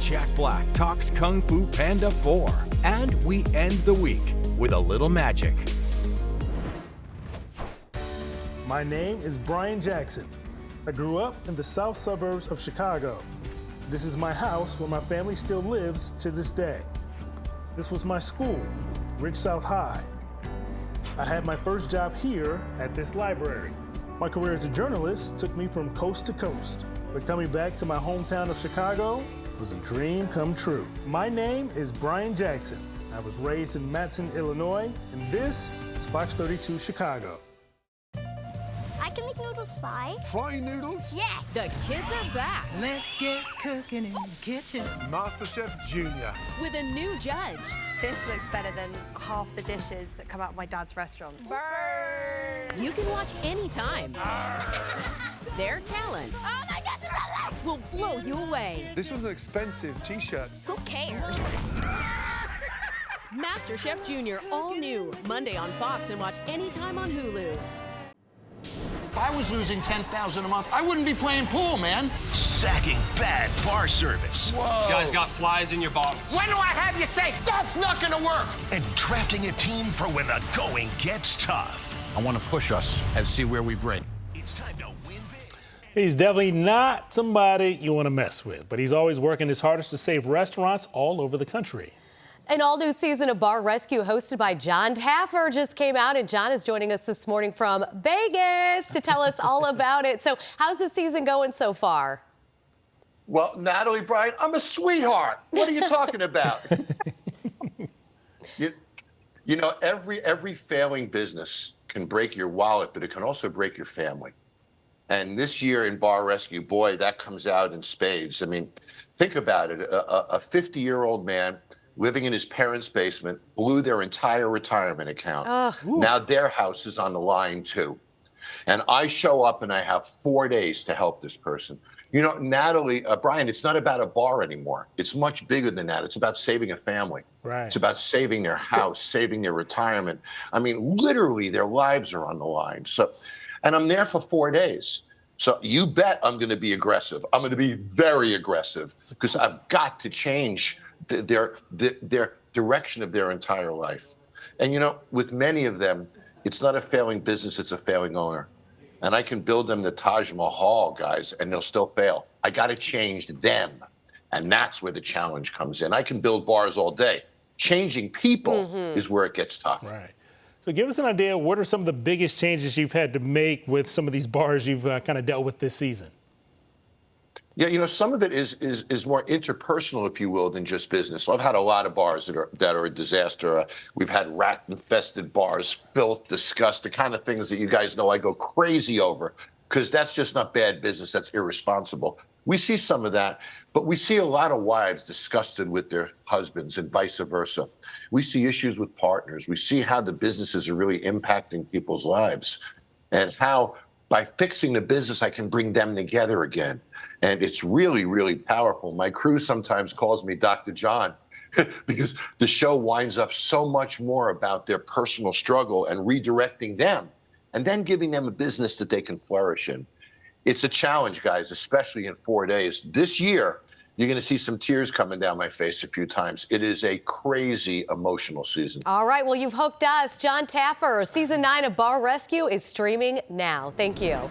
Jack Black talks Kung Fu Panda 4, and we end the week with a little magic. My name is Brian Jackson. I grew up in the south suburbs of Chicago. This is my house where my family still lives to this day. This was my school, Ridge South High. I had my first job here at this library. My career as a journalist took me from coast to coast. But coming back to my hometown of Chicago, was a dream come true. My name is Brian Jackson. I was raised in Matson, Illinois, and this is Fox 32 Chicago. I can make noodles fly. Flying noodles? Yeah. The kids are back. Let's get cooking in the kitchen. MasterChef Junior. With a new judge. This looks better than half the dishes that come out of my dad's restaurant. Burn. You can watch anytime. Their talent Oh my gosh, will blow you away. This was an expensive t-shirt. who cares? MasterChef Junior, all new. Monday on Fox and watch anytime on Hulu. If I was losing $10,000 a month, I wouldn't be playing pool, man. Sacking bad bar service. Whoa. You guys got flies in your bottles. When do I have you say that's not gonna work? And drafting a team for when the going gets tough. I want to push us and see where we break. It's time to win big. He's definitely not somebody you want to mess with, but he's always working his hardest to save restaurants all over the country. An all-new season of Bar Rescue hosted by Jon Taffer just came out, and Jon is joining us this morning from Vegas to tell us all about it. So how's the season going so far? Well, Natalie Bryan, I'm a sweetheart. What are you talking about? you know, every failing business can break your wallet, but it can also break your family. And this year in Bar Rescue, boy, that comes out in spades. I mean, think about it. A 50-year-old man living in his parents' basement blew their entire retirement account. Now their house is on the line too. And I show up and I have 4 days to help this person. You know, Natalie, Brian, it's not about a bar anymore. It's much bigger than that. It's about saving a family. Right. It's about saving their house, saving their retirement. I mean, literally their lives are on the line. So, and I'm there for 4 days. So you bet I'm going to be aggressive. I'm going to be very aggressive because I've got to change their direction of their entire life. And, you know, with many of them, it's not a failing business, it's a failing owner. And I can build them the Taj Mahal, guys, and they'll still fail. I got to change them. And that's where the challenge comes in. I can build bars all day. Changing people is where it gets tough. Right. So give us an idea, what are some of the biggest changes you've had to make with some of these bars you've kind of dealt with this season? Yeah, you know, some of it is more interpersonal, if you will, than just business. So I've had a lot of bars that are a disaster. We've had rat-infested bars, filth, disgust, the kind of things that you guys know I go crazy over, because that's just not bad business. That's irresponsible. We see some of that, but we see a lot of wives disgusted with their husbands and vice versa. We see issues with partners. We see how the businesses are really impacting people's lives and how by fixing the business, I can bring them together again. And it's really, really powerful. My crew sometimes calls me Dr. John because the show winds up so much more about their personal struggle and redirecting them and then giving them a business that they can flourish in. It's a challenge, guys, especially in 4 days. This year, you're going to see some tears coming down my face a few times. It is a crazy emotional season. All right, well, you've hooked us. Jon Taffer, Season 9 of Bar Rescue is streaming now. Thank you.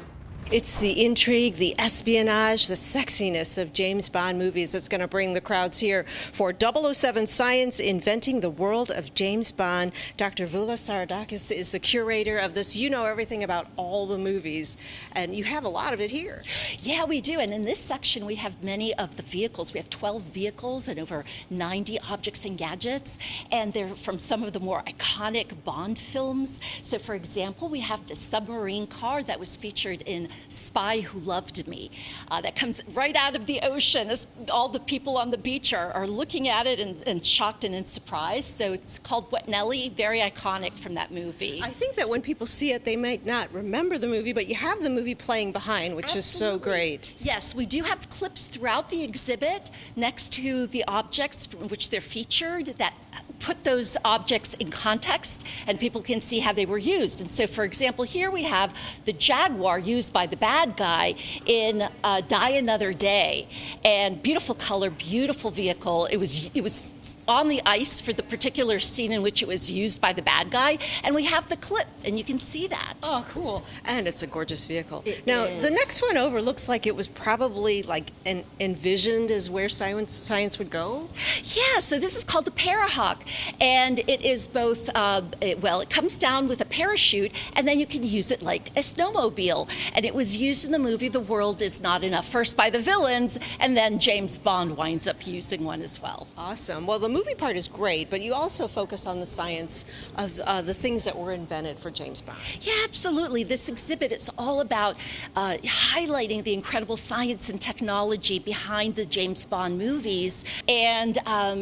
It's the intrigue, the espionage, the sexiness of James Bond movies that's going to bring the crowds here for 007 Science, Inventing the World of James Bond. Dr. Voula Saradakis is the curator of this. You know everything about all the movies, and you have a lot of it here. Yeah, we do. And in this section, we have many of the vehicles. We have 12 vehicles and over 90 objects and gadgets, and they're from some of the more iconic Bond films. So, for example, we have this submarine car that was featured in Spy Who Loved Me. That comes right out of the ocean. All the people on the beach are looking at it and shocked and in surprise. So it's called Wet Nelly, very iconic from that movie. I think that when people see it, they might not remember the movie, but you have the movie playing behind, which is so great. Yes, we do have clips throughout the exhibit next to the objects from which they're featured that put those objects in context and people can see how they were used. And so, for example, here we have the Jaguar used by the bad guy in Die Another Day. And beautiful color, beautiful vehicle. It was on the ice for the particular scene in which it was used by the bad guy, and we have the clip, and you can see that. Oh, cool. And it's a gorgeous vehicle. Now, the next one over looks like it was probably like envisioned as where science would go. Yeah, so this is called a Parahawk, and it is both, it comes down with a parachute, and then you can use it like a snowmobile. And it was used in the movie The World Is Not Enough, first by the villains, and then James Bond winds up using one as well. Awesome. Well, the movie part is great, but you also focus on the science of the things that were invented for James Bond. Yeah, absolutely. This exhibit, it's all about highlighting the incredible science and technology behind the James Bond movies. And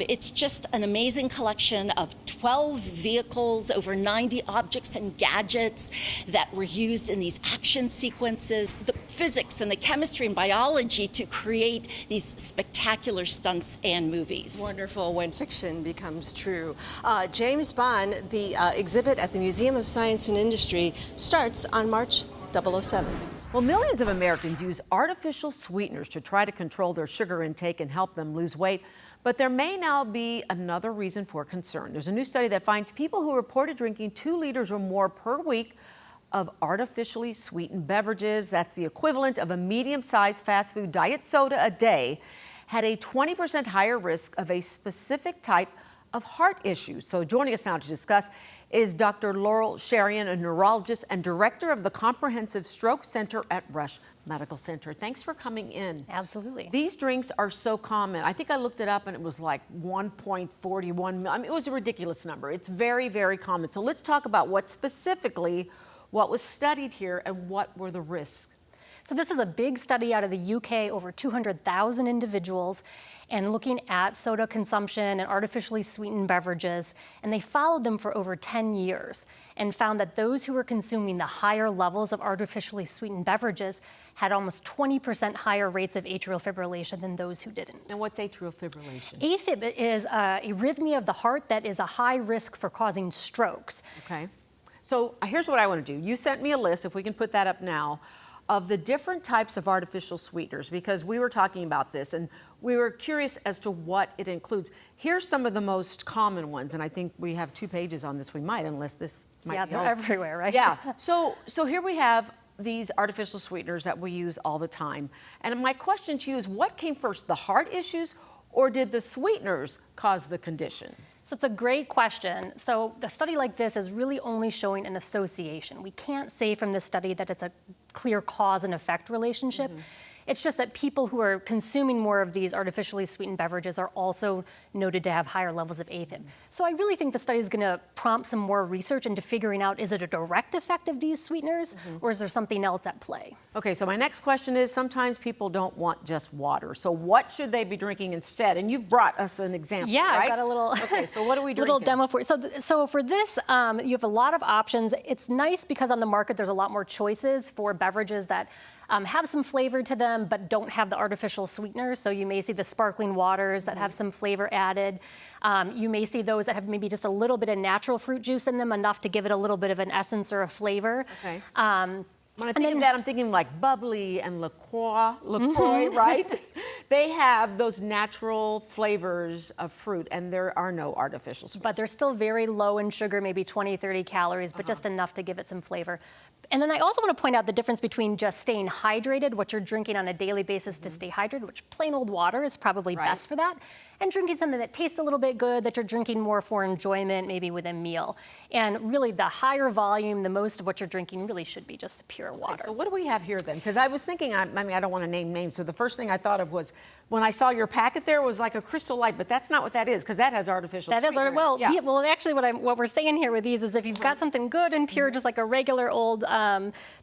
it's just an amazing collection of 12 vehicles, over 90 objects and gadgets that were used in these action sequences, the physics and the chemistry and biology to create these spectacular stunts and movies. Wonderful when fiction becomes true. James Bond, the exhibit at the Museum of Science and Industry starts on March 007. Well, millions of Americans use artificial sweeteners to try to control their sugar intake and help them lose weight. But there may now be another reason for concern. There's a new study that finds people who reported drinking 2 liters or more per week of artificially sweetened beverages, that's the equivalent of a medium-sized fast food diet soda a day, had a 20% higher risk of a specific type of heart issues. So joining us now to discuss is Dr. Laurel Sherian, a neurologist and director of the Comprehensive Stroke Center at Rush Medical Center. Thanks for coming in. Absolutely. These drinks are so common. I think I looked it up and it was like 1.41. I mean, it was a ridiculous number. It's very, very common. So let's talk about what was studied here and what were the risks. So this is a big study out of the UK, over 200,000 individuals, and looking at soda consumption and artificially sweetened beverages. And they followed them for over 10 years and found that those who were consuming the higher levels of artificially sweetened beverages had almost 20% higher rates of atrial fibrillation than those who didn't. And what's atrial fibrillation? AFib is a arrhythmia of the heart that is a high risk for causing strokes. Okay. So here's what I want to do. You sent me a list, if we can put that up now, of the different types of artificial sweeteners, because we were talking about this and we were curious as to what it includes. Here's some of the most common ones, and I think we have 2 pages on this. We might, unless this might Yeah, they're everywhere, right? Yeah. So here we have these artificial sweeteners that we use all the time. And my question to you is, what came first, the heart issues, or did the sweeteners cause the condition? So it's a great question. So a study like this is really only showing an association. We can't say from this study that it's a clear cause and effect relationship. It's just that people who are consuming more of these artificially sweetened beverages are also noted to have higher levels of AFib. So I really think the study is going to prompt some more research into figuring out, is it a direct effect of these sweeteners, or is there something else at play? Okay, so my next question is, sometimes people don't want just water. So what should they be drinking instead? And you've brought us an example, Yeah, right? I've got a little, okay, so what are we drinking? little demo for you. So for this, you have a lot of options. It's nice because on the market there's a lot more choices for beverages that have some flavor to them, but don't have the artificial sweeteners. So you may see the sparkling waters that have some flavor added. You may see those that have maybe just a little bit of natural fruit juice in them, enough to give it a little bit of an essence or a flavor. Okay. When I think of that, I'm thinking like bubbly and LaCroix, right? They have those natural flavors of fruit, and there are no artificial sweeteners. But they're still very low in sugar, maybe 20, 30 calories, but just enough to give it some flavor. And then I also want to point out the difference between just staying hydrated, what you're drinking on a daily basis to stay hydrated, which plain old water is probably best for that, and drinking something that tastes a little bit good, that you're drinking more for enjoyment, maybe with a meal. And really the higher volume, the most of what you're drinking really should be just pure water. Okay, so what do we have here then? Because I was thinking, I mean, I don't want to name names, so the first thing I thought of was, when I saw your packet there, was like a Crystal Light, but that's not what that is, because that has artificial sweetener. Well, actually what we're saying here with these is if you've got something good and pure, just like a regular old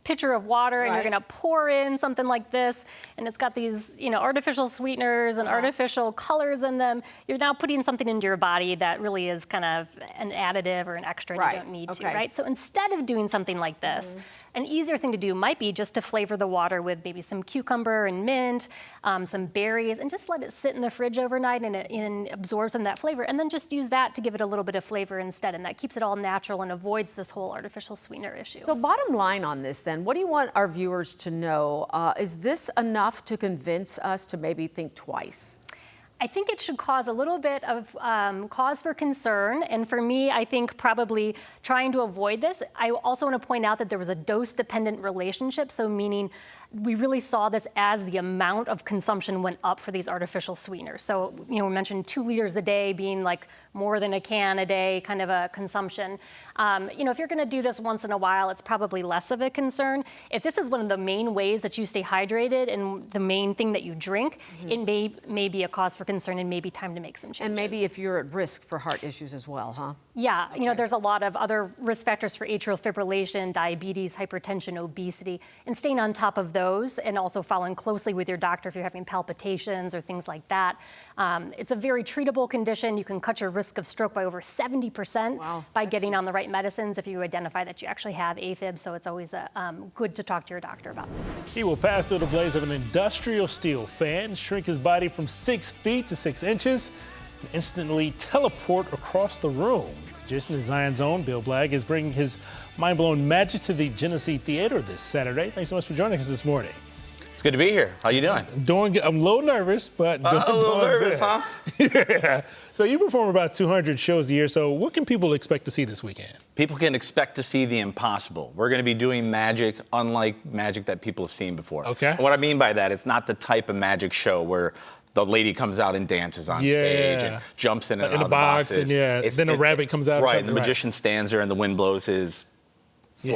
pitcher of water, and you're going to pour in something like this, and it's got these, artificial sweeteners and artificial colors in them, you're now putting something into your body that really is kind of an additive or an extra, and you don't need to, right? So instead of doing something like this, an easier thing to do might be just to flavor the water with maybe some cucumber and mint, some berries, and just let it sit in the fridge overnight and absorb some of that flavor, and then just use that to give it a little bit of flavor instead, and that keeps it all natural and avoids this whole artificial sweetener issue. So bottom line on this then, what do you want our viewers to know? Is this enough to convince us to maybe think twice? I think it should cause a little bit of cause for concern. And for me, I think probably trying to avoid this. I also want to point out that there was a dose-dependent relationship, so meaning we really saw this as the amount of consumption went up for these artificial sweeteners. So, we mentioned 2 liters a day being like more than a can a day kind of a consumption. If you're going to do this once in a while, it's probably less of a concern. If this is one of the main ways that you stay hydrated and the main thing that you drink, it may be a cause for concern and maybe time to make some changes. And maybe if you're at risk for heart issues as well, huh? Yeah, there's a lot of other risk factors for atrial fibrillation, diabetes, hypertension, obesity, and staying on top of those and also following closely with your doctor if you're having palpitations or things like that. It's a very treatable condition. You can cut your risk of stroke by over 70% by getting on the right medicines if you identify that you actually have AFib, so it's always good to talk to your doctor about. He will pass through the blaze of an industrial steel fan, shrink his body from 6 feet to 6 inches, and instantly teleport across the room. Jason is Zion's own Bill Blagg is bringing his mind-blowing magic to the Genesee Theater this Saturday. Thanks so much for joining us this morning. It's good to be here. How you doing? Doing good. I'm a little nervous, but doing a little nervous, good. Huh? Yeah. So you perform about 200 shows a year. So what can people expect to see this weekend? People can expect to see the impossible. We're going to be doing magic unlike magic that people have seen before. Okay. And what I mean by that, it's not the type of magic show where the lady comes out and dances on stage and jumps in and out in of a box, boxes. and then a rabbit comes out. Right, and the magician stands there and the wind blows his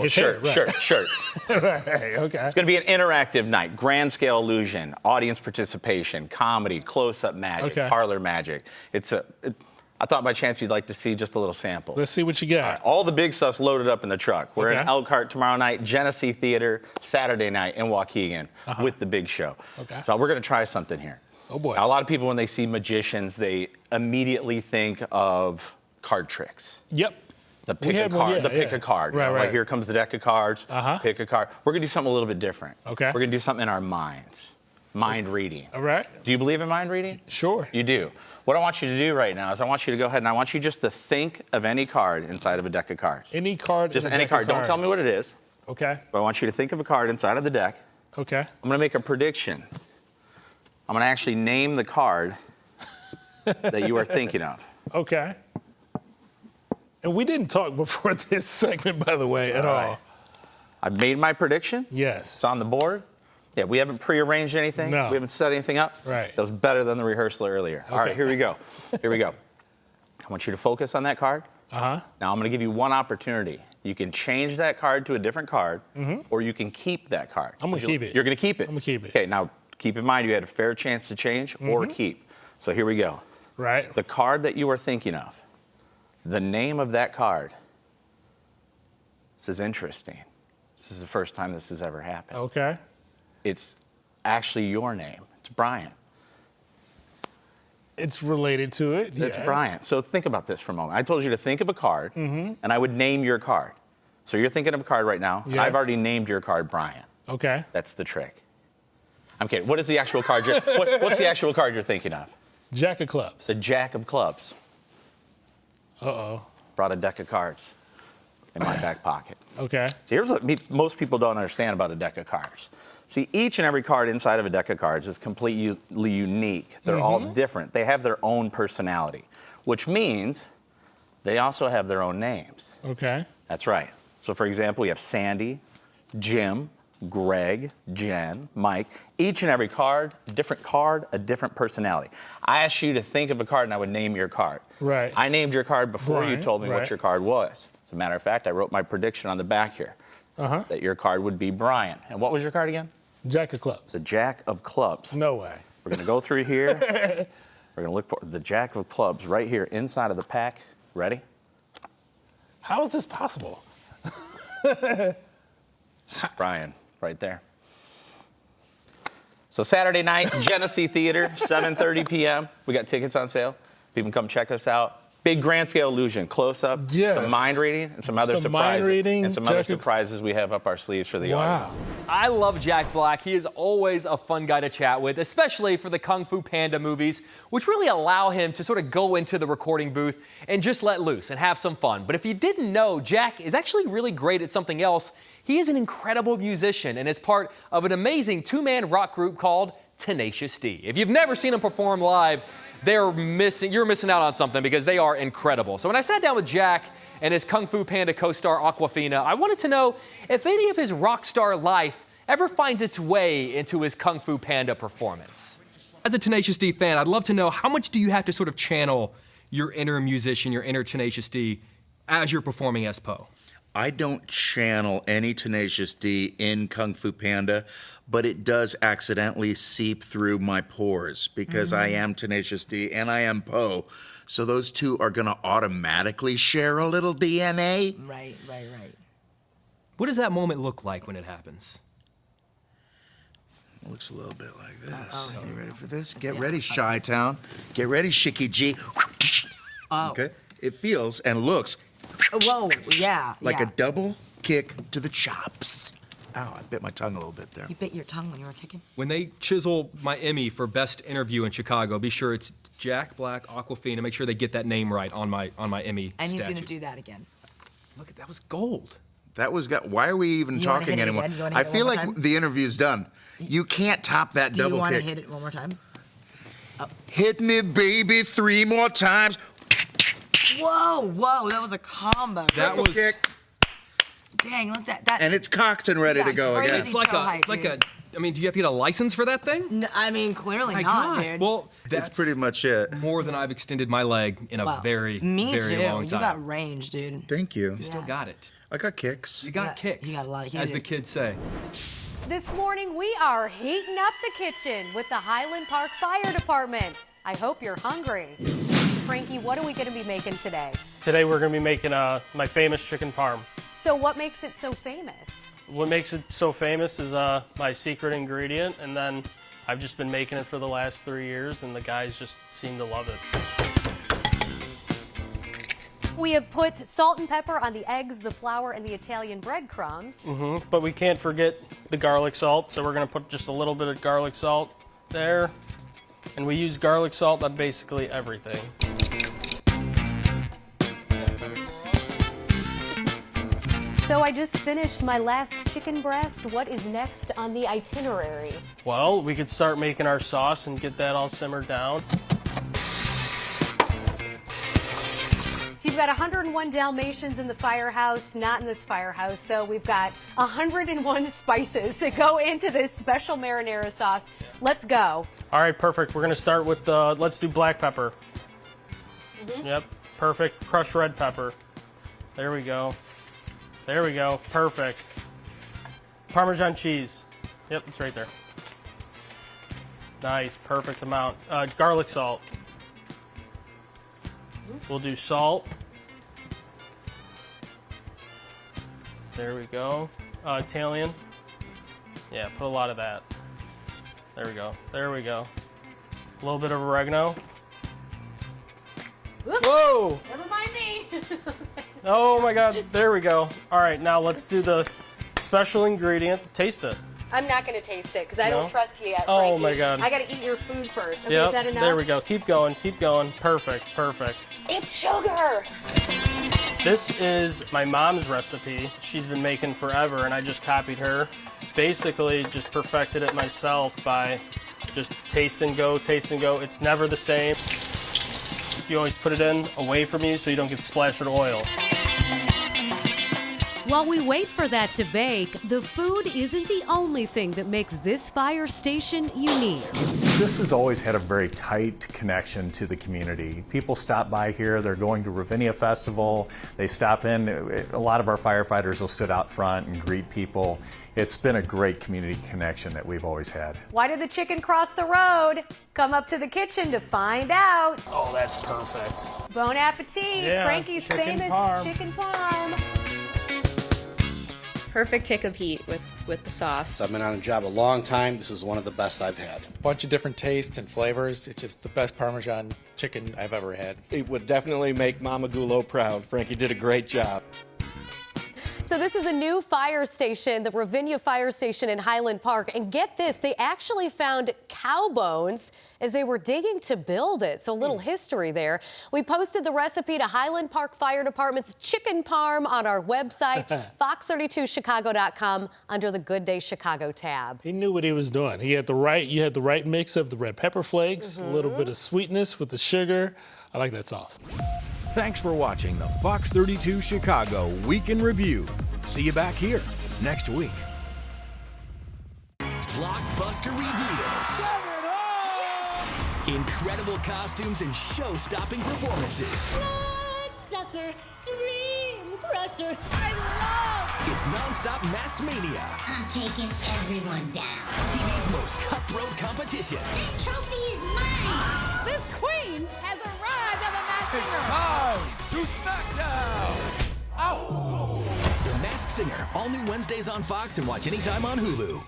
shirt. Right, okay. It's going to be an interactive night, grand scale illusion, audience participation, comedy, close-up magic, parlor magic. I thought by chance you'd like to see just a little sample. Let's see what you got. All the big stuff's loaded up in the truck. We're in Elkhart tomorrow night, Genesee Theater Saturday night in Waukegan with the big show. Okay. So we're going to try something here. Oh boy. Now, a lot of people, when they see magicians, they immediately think of card tricks. Yep. Pick a card. Right, Like here comes the deck of cards. Pick a card. We're going to do something a little bit different. Okay. We're going to do something in our minds. Mind reading. All right. Do you believe in mind reading? Sure. You do. What I want you to do right now is I want you to go ahead and I want you just to think of any card inside of a deck of cards. Any card. Just any card. Don't tell me what it is. Okay. But I want you to think of a card inside of the deck. Okay. I'm going to make a prediction. I'm going to actually name the card that you are thinking of. Okay. And we didn't talk before this segment, by the way, at all. I've made my prediction. Yes. It's on the board. Yeah, we haven't prearranged anything. No. We haven't set anything up. Right. That was better than the rehearsal earlier. Okay. All right, here we go. Here we go. I want you to focus on that card. Now I'm going to give you one opportunity. You can change that card to a different card, or you can keep that card. I'm going to keep it. You're going to keep it? I'm going to keep it. Okay, now keep in mind you had a fair chance to change or keep. So here we go. Right. The card that you are thinking of, the name of that card. This is interesting. This is the first time this has ever happened. Okay. It's actually your name. It's Brian. It's related to it. It's Brian. So think about this for a moment. I told you to think of a card, and I would name your card. So you're thinking of a card right now. Yes. I've already named your card Brian. Okay. That's the trick. I'm kidding. What is the actual card? What's the actual card you're thinking of? Jack of clubs. The Jack of clubs. Uh-oh. Brought a deck of cards in my back pocket. Okay. See, here's what most people don't understand about a deck of cards. See, each and every card inside of a deck of cards is completely unique. They're all different. They have their own personality, which means they also have their own names. Okay. That's right. So, for example, we have Sandy, Jim, Greg, Jen, Mike. Each and every card, a different personality. I asked you to think of a card, and I would name your card. Right. I named your card before Brian, you told me what your card was. As a matter of fact, I wrote my prediction on the back here that your card would be Brian. And what was your card again? Jack of clubs. The Jack of clubs. No way. We're going to go through here. We're going to look for the Jack of clubs right here inside of the pack. Ready? How is this possible? Brian, right there. So Saturday night, Genesee Theater, 7:30 p.m. We got tickets on sale. People can come check us out. Big grand scale illusion, close up, some mind reading, and some other surprises we have up our sleeves for the audience. I love Jack Black. He is always a fun guy to chat with, especially for the Kung Fu Panda movies, which really allow him to sort of go into the recording booth and just let loose and have some fun. But if you didn't know, Jack is actually really great at something else. He is an incredible musician and is part of an amazing two-man rock group called Tenacious D. If you've never seen them perform live, you're missing out on something because they are incredible. So when I sat down with Jack and his Kung Fu Panda co-star Awkwafina, I wanted to know if any of his rock star life ever finds its way into his Kung Fu Panda performance. As a Tenacious D fan, I'd love to know, how much do you have to sort of channel your inner musician, your inner Tenacious D, as you're performing as Po? I don't channel any Tenacious D in Kung Fu Panda, but it does accidentally seep through my pores because I am Tenacious D and I am Po. So those two are going to automatically share a little DNA. Right. What does that moment look like when it happens? It looks a little bit like this. You ready for this? Get ready, Chi-Town. Get ready, Shiki G. Okay. It feels and looks Whoa, yeah. like a double kick to the chops. Ow, I bit my tongue a little bit there. You bit your tongue when you were kicking? When they chisel my Emmy for Best Interview in Chicago, be sure it's Jack Black, Awkwafina. Make sure they get that name right on my Emmy And he's statue. going to do that again. Look, that was gold. That was why are we even You wanna talking hit it anymore? again? You wanna I hit it feel one like more time? the interview's done. You can't top that Do you double want to kick. hit it one more time? Hit me, baby, 3 more times. Whoa, that was a combo. That was kick. Dang, look that. And it's cocked and ready to go again. It's like I mean, do you have to get a license for that thing? I mean, clearly My not, God. dude. Well, that's pretty much it. More than I've extended my leg in a Wow. very, Me very too. long You time. got range, dude. Thank you. You still got it. I got kicks. You got kicks. You got a lot of as heat. the kids say. This morning, we are heating up the kitchen with the Highland Park Fire Department. I hope you're hungry. Frankie, what are we going to be making today? Today we're going to be making my famous chicken parm. So what makes it so famous? What makes it so famous is my secret ingredient, and then I've just been making it for the last 3 years, and the guys just seem to love it. We have put salt and pepper on the eggs, the flour, and the Italian breadcrumbs. But we can't forget the garlic salt, so we're going to put just a little bit of garlic salt there. And we use garlic salt on basically everything. So I just finished my last chicken breast. What is next on the itinerary? Well, we could start making our sauce and get that all simmered down. So you've got 101 Dalmatians in the firehouse, not in this firehouse, though. We've got 101 spices that go into this special marinara sauce. Let's go. All right, perfect. We're going to start with let's do black pepper. Yep, perfect. Crushed red pepper. There we go. There we go. Perfect. Parmesan cheese. Yep, it's right there. Nice, perfect amount. Garlic salt. We'll do salt. There we go. Italian. Yeah, put a lot of that. There we go. There we go. A little bit of oregano. Whoa! Never mind me. Oh my God, there we go. All right, now let's do the special ingredient. Taste it. I'm not going to taste it because I No? don't trust you yet, Oh Frankie. my God. I got to eat your food first. Okay, Yep, is that enough? there we go. Keep going, keep going. Perfect, perfect. It's sugar. This is my mom's recipe. She's been making forever, and I just copied her. Basically, just perfected it myself by just taste and go, taste and go. It's never the same. You always put it in away from you so you don't get splashed with oil. While we wait for that to bake, the food isn't the only thing that makes this fire station unique. This has always had a very tight connection to the community. People stop by here, they're going to Ravinia Festival, they stop in. A lot of our firefighters will sit out front and greet people. It's been a great community connection that we've always had. Why did the chicken cross the road? Come up to the kitchen to find out. Oh, that's perfect. Bon appetit. Yeah, Frankie's chicken famous parm. chicken parm. Perfect kick of heat with the sauce. I've been on a job a long time. This is one of the best I've had. Bunch of different tastes and flavors. It's just the best Parmesan chicken I've ever had. It would definitely make Mama Gulo proud. Frankie did a great job. So this is a new fire station, the Ravinia Fire Station in Highland Park. And get this, they actually found cow bones as they were digging to build it. So a little history there. We posted the recipe to Highland Park Fire Department's chicken parm on our website, fox32chicago.com, under the Good Day Chicago tab. He knew what he was doing. You had the right mix of the red pepper flakes, a little bit of sweetness with the sugar. I like that sauce. Thanks for watching the Fox 32 Chicago Week in Review. See you back here next week. Blockbuster reveals. Incredible costumes and show-stopping performances. Sucker, dream crusher, I love! It's non-stop masked mania. I'm taking everyone down. TV's most cutthroat competition. The trophy is mine! This queen has arrived at the Masked Singer! It's time to SmackDown! Oh! The Masked Singer, all new Wednesdays on Fox and watch anytime on Hulu.